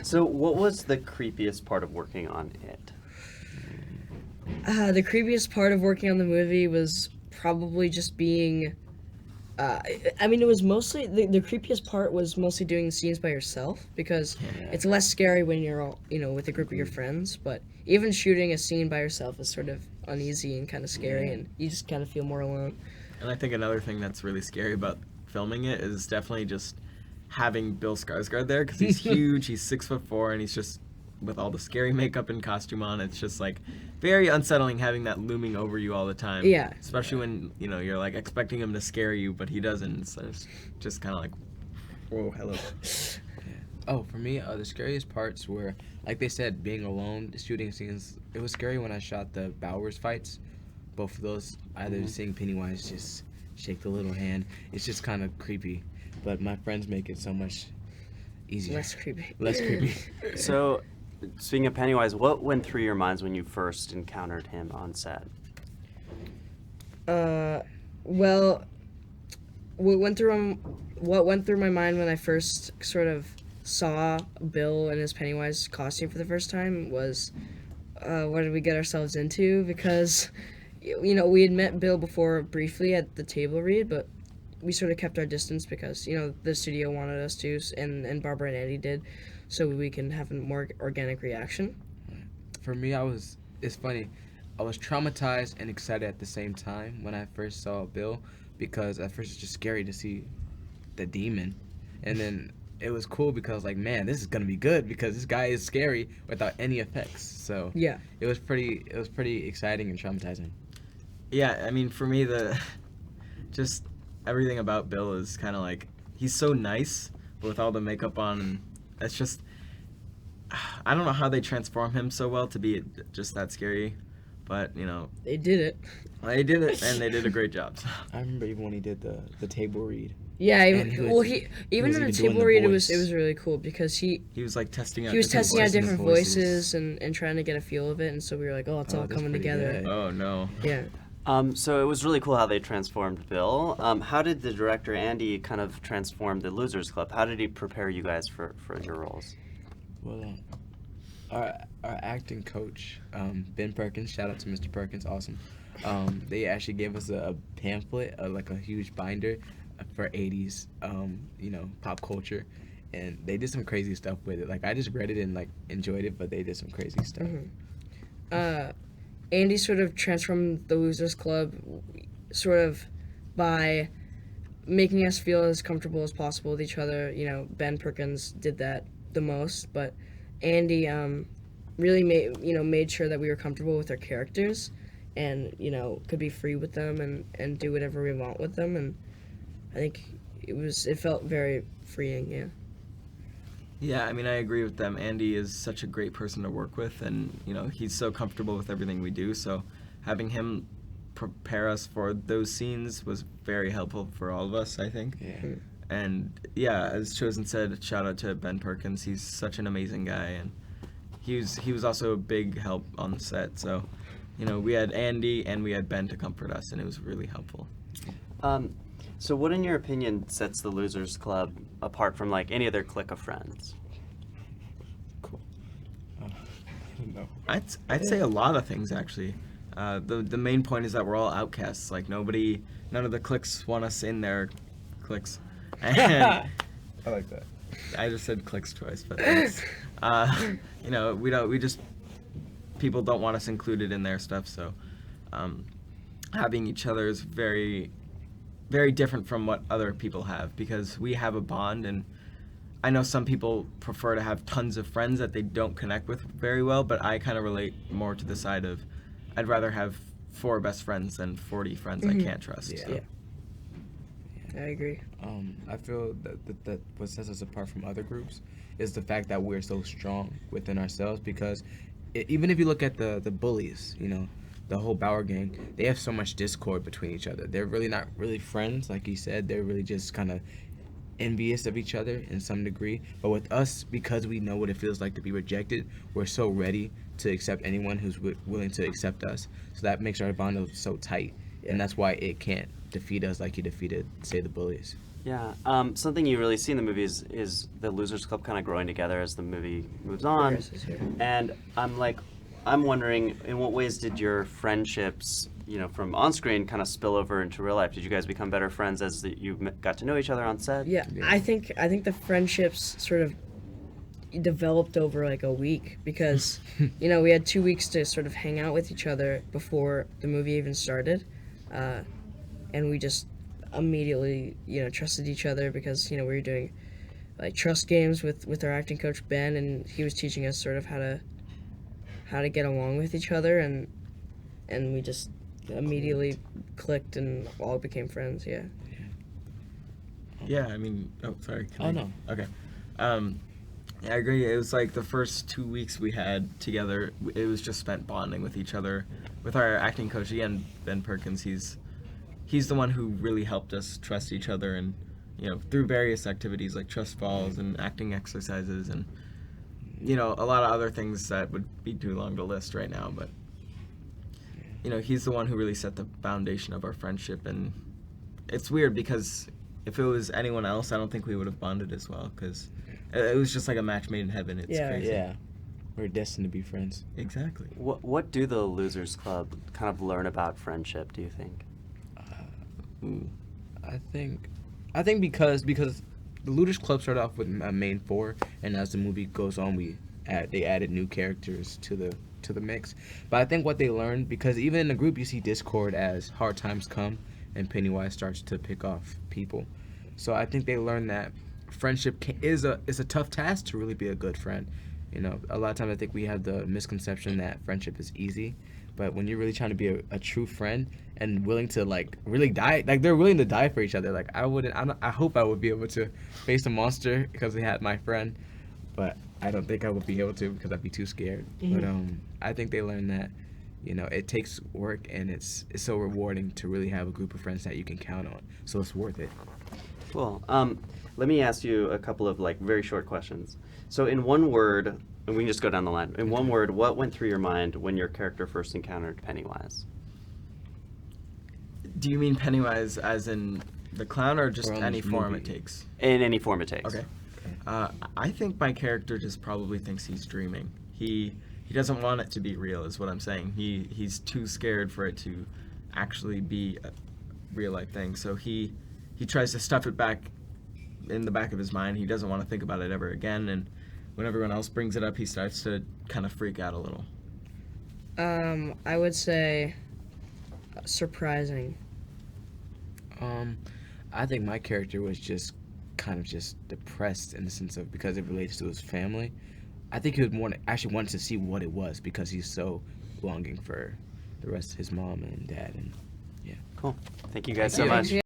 So what was the creepiest part of working on it? The creepiest part of working on the movie was probably just being. I mean, it was mostly the creepiest part was mostly doing scenes by yourself because it's less scary when you're all with a group of your friends. But even shooting a scene by yourself is sort of uneasy and kind of scary, and you just kind of feel more alone. And I think another thing that's really scary about filming it is definitely just having Bill Skarsgård there because he's huge. He's 6'4", and he's just with all the scary makeup and costume on. It's just like very unsettling having that looming over you all the time. Yeah. Especially when you're like expecting him to scare you, but he doesn't. So it's just kind of like, whoa, hello. Oh, for me, the scariest parts were, like they said, being alone, the shooting scenes. It was scary when I shot the Bowers fights. Both of those, either seeing Pennywise just shake the little hand, it's just kind of creepy. But my friends make it so much easier. Less creepy. Less creepy. So, speaking of Pennywise, what went through your minds when you first encountered him on set? Well, what went through my mind when I first sort of saw Bill in his Pennywise costume for the first time was, what did we get ourselves into? Because, we had met Bill before briefly at the table read, but we sort of kept our distance because, the studio wanted us to, and Barbara and Andy did, so we can have a more organic reaction. For me, it's funny. I was traumatized and excited at the same time when I first saw Bill, because at first it's just scary to see the demon. And then it was cool because like, man, this is gonna be good because this guy is scary without any effects. So Yeah. it was pretty exciting and traumatizing. Yeah, I mean, for me, just everything about Bill is kind of like, he's so nice, but with all the makeup on, and it's just, I don't know how they transform him so well to be just that scary, but, They did it. they did it, and they did a great job. So. I remember even when he did the table read. Yeah, And he was even in even the doing table the read, voice. it was really cool because he He was testing out was different testing out voices. different voices. voices and trying to get a feel of it, and so we were like, oh, it's all that's coming pretty together. good. Oh, no. Yeah. So it was really cool how they transformed Bill. How did the director, Andy, kind of transform the Losers Club? How did he prepare you guys for your roles? Well, our acting coach, Ben Perkins, shout out to Mr. Perkins, awesome. They actually gave us a pamphlet, like a huge binder for 80s, pop culture, and they did some crazy stuff with it. Like, I just read it and like enjoyed it, but they did some crazy stuff. Andy sort of transformed the Losers Club sort of by making us feel as comfortable as possible with each other. Ben Perkins did that the most, but Andy really made sure that we were comfortable with our characters and, could be free with them and do whatever we want with them, and I think it felt very freeing, yeah. Yeah, I mean, I agree with them. Andy is such a great person to work with, and, he's so comfortable with everything we do, so having him prepare us for those scenes was very helpful for all of us, I think. Yeah. And, yeah, as Chosen said, shout out to Ben Perkins. He's such an amazing guy, and he was also a big help on the set, so, we had Andy and we had Ben to comfort us, and it was really helpful. So what, in your opinion, sets the Losers Club apart from, like, any other clique of friends? Cool. I don't know. I'd say a lot of things, actually. The main point is that we're all outcasts. Like, none of the cliques want us in their cliques. And I like that. I just said cliques twice, but that's, people don't want us included in their stuff, so having each other is very, very different from what other people have, because we have a bond, and I know some people prefer to have tons of friends that they don't connect with very well, but I kind of relate more to the side of I'd rather have 4 best friends than 40 friends I can't trust. Yeah. So. Yeah. I agree. I feel that what sets us apart from other groups is the fact that we're so strong within ourselves, because even if you look at the bullies, the whole Bauer gang, they have so much discord between each other. They're really not really friends, like you said. They're really just kind of envious of each other in some degree. But with us, because we know what it feels like to be rejected, we're so ready to accept anyone who's willing to accept us. So that makes our bond so tight, and that's why it can't defeat us like you defeated, say, the bullies. Yeah. Something you really see in the movies is the Losers Club kind of growing together as the movie moves on. Progresses here. And I'm wondering, in what ways did your friendships, from on screen, kind of spill over into real life? Did you guys become better friends as you got to know each other on set? Yeah, I think the friendships sort of developed over like a week because we had 2 weeks to sort of hang out with each other before the movie even started, and we just immediately trusted each other because we were doing like trust games with our acting coach Ben, and he was teaching us sort of how to get along with each other, and we just immediately clicked and all became friends. Yeah. Yeah, I mean, oh, sorry. Oh, no. Okay. Yeah, I agree. It was like the first 2 weeks we had together, it was just spent bonding with each other. With our acting coach, again, Ben Perkins, he's the one who really helped us trust each other, and through various activities like trust falls and acting exercises and a lot of other things that would be too long to list right now, but he's the one who really set the foundation of our friendship. And it's weird because if it was anyone else, I don't think we would have bonded as well, because it was just like a match made in heaven. It's crazy. Yeah, we're destined to be friends. Exactly. What do the Losers Club kind of learn about friendship, do you think? I think because the Looters Club started off with a main four, and as the movie goes on, they added new characters to the mix. But I think what they learned, because even in the group you see discord as hard times come and Pennywise starts to pick off people. So I think they learned that friendship is a tough task to really be a good friend. A lot of times I think we have the misconception that friendship is easy, but when you're really trying to be a true friend and willing to really die, they're willing to die for each other. I hope I would be able to face a monster because they had my friend, but I don't think I would be able to because I'd be too scared. Mm-hmm. But I think they learned that it takes work, and it's so rewarding to really have a group of friends that you can count on, so it's worth it. Cool. Let me ask you a couple of very short questions. So in one word, and we can just go down the line. In one word, what went through your mind when your character first encountered Pennywise? Do you mean Pennywise as in the clown, or just Or on any this form movie? it takes? In any form it takes. Okay. I think my character just probably thinks he's dreaming. He doesn't want it to be real, is what I'm saying. He's too scared for it to actually be a real life thing. So he tries to stuff it back in the back of his mind. He doesn't want to think about it ever again, and when everyone else brings it up, he starts to kind of freak out a little. I would say surprising. I think my character was just kind of just depressed in the sense of, because it relates to his family. I think he would actually wanted to see what it was because he's so longing for the rest of his mom and dad, and Cool. Thank you guys Thank so you. much.